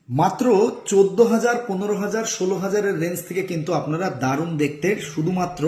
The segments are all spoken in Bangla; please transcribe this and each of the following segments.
মাত্র 14,000, 15,000, 16,000-এর রেঞ্জ থেকে কিন্তু আপনারা দারুণ দেখতে শুধুমাত্র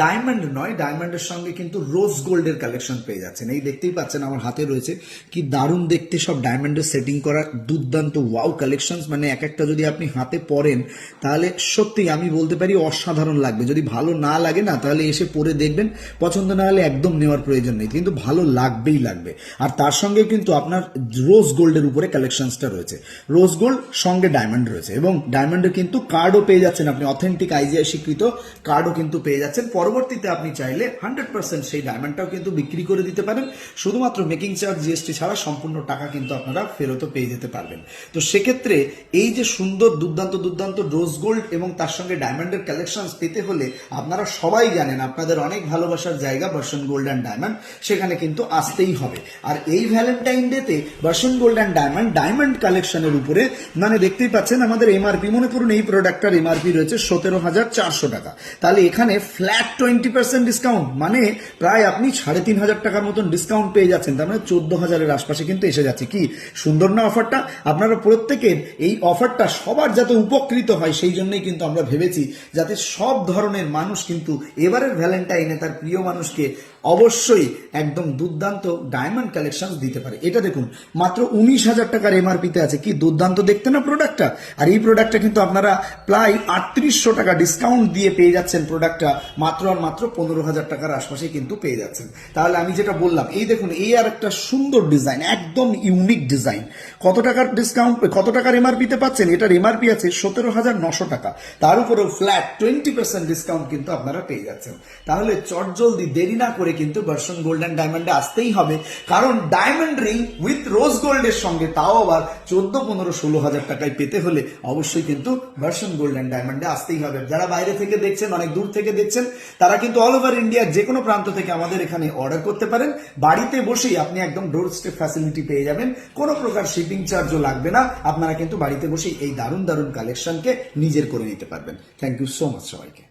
ডায়মন্ড নয়, ডায়মন্ডের সঙ্গে কিন্তু রোজ গোল্ডের কালেকশন পেয়ে যাচ্ছেন। এই দেখতেই পাচ্ছেন আমার হাতে রয়েছে কি দারুণ দেখতে সব ডায়মন্ডের সেটিং করা দুর্দান্ত ওয়াও কালেকশন। মানে এক একটা যদি আপনি হাতে পরেন তাহলে সত্যি আমি বলতে পারি অসাধারণ লাগবে। যদি ভালো না লাগে না তাহলে এসে পরে দেখবেন, পছন্দ না হলে একদম নেওয়ার প্রয়োজন নেই, কিন্তু ভালো লাগবেই লাগবে। আর তার সঙ্গে কিন্তু আপনার রোজ গোল্ডের উপরে কালেকশনসটা রয়েছে, রোজ গোল্ড সঙ্গে ডায়মন্ড রয়েছে, এবং ডায়মন্ডের কিন্তু কার্ডও পেয়ে যাচ্ছেন আপনি, অথেন্টিক আইজিআই স্বীকৃত কার্ডও কিন্তু পেয়ে যাচ্ছেন। পরবর্তীতে আপনি চাইলে 100% সেই ডায়মন্ডটাও কিন্তু বিক্রি করে দিতে পারেন, শুধুমাত্র মেকিং চার্জ জিএসটি ছাড়া সম্পূর্ণ টাকা কিন্তু আপনারা ফেরতও পেয়ে যেতে পারবেন। তো সেক্ষেত্রে এই যে সুন্দর দুর্দান্ত দুর্দান্ত রোজ গোল্ড এবং তার সঙ্গে ডায়মন্ডের কালেকশন পেতে হলে আপনারা সবাই জানেন আপনাদের অনেক ভালোবাসার জায়গা ভার্সন গোল্ড অ্যান্ড ডায়মন্ড, সেখানে কিন্তু আসতেই হবে। আর এই ভ্যালেন্টাইন ডেতে ভার্সন গোল্ড অ্যান্ড ডায়মন্ড কালেকশনের উপরে মানে দেখতেই পাচ্ছেন আমাদের এমআরপি, মনে করুন এই প্রোডাক্টটার এমআরপি রয়েছে 17,400 টাকা, তাহলে এখানে ফ্ল্যাট 20% ডিসকাউন্ট, মানে প্রায় আপনি 3,500 টাকার মতন ডিসকাউন্ট পেয়ে যাচ্ছেন। তার মানে 14,000-এর আশপাশে কিন্তু এসে যাচ্ছে। কি সুন্দর না অফারটা! আপনারা প্রত্যেকের এই অফারটা সবার যাতে উপকৃত হয় সেই জন্যই কিন্তু আমরা ভেবেছি যাতে সব ধরনের মানুষ কিন্তু এবারের ভ্যালেন্টাইনে তার প্রিয় মানুষকে অবশ্যই একদম দুর্দান্ত ডায়মন্ড কালেকশন দিতে পারে। এটা দেখুন মাত্র 19,000 টাকার এমআরপিতে আছে, কি দুর্দান্ত দেখতে না প্রোডাক্টটা। আর এই প্রোডাক্টটা কিন্তু আপনারা প্রায় 3800 টাকা ডিসকাউন্ট দিয়ে পেয়ে যাচ্ছেন, প্রোডাক্টটা মাত্র আর মাত্র 15,000 টাকার আশপাশে কিন্তু পেয়ে যাচ্ছেন। তাহলে আমি যেটা বললাম, এই দেখুন এই আর একটা সুন্দর ডিজাইন, একদম ইউনিক ডিজাইন। কত টাকার ডিসকাউন্ট, কত টাকার এমআরপিতে পাচ্ছেন? এটার এমআরপি আছে 17,900 টাকা, তার উপরেও ফ্ল্যাট 20% ডিসকাউন্ট কিন্তু আপনারা পেয়ে যাচ্ছেন। তাহলে চটজলদি দেরি না করে কিন্তু ভার্সন গোল্ড অ্যান্ড ডায়মন্ডে আসতেই হবে, কারণ ডায়মন্ড রিং উইথ রোজ গোল্ডের সঙ্গে তাও আবার 14, 15, 16,000 টাকায় পেতে হলে অবশ্যই কিন্তু ভার্সন গোল্ড অ্যান্ড ডায়মন্ডে আসতেই হবে। যারা বাইরে থেকে দেখছেন, অনেক দূর থেকে দেখছেন, তারা কিন্তু অল ওভার ইন্ডিয়ার যে কোনো প্রান্ত থেকে আমাদের এখানে অর্ডার করতে পারেন। বাড়িতে বসেই আপনি একদম ডোর স্টেপ ফ্যাসিলিটি পেয়ে যাবেন, কোনো প্রকার শিপিং চার্জও লাগবে না। আপনারা কিন্তু বাড়িতে বসেই এই দারুণ দারুণ কালেকশনকে নিজের করে নিতে পারবেন। থ্যাংক ইউ সো মাচ সবাইকে।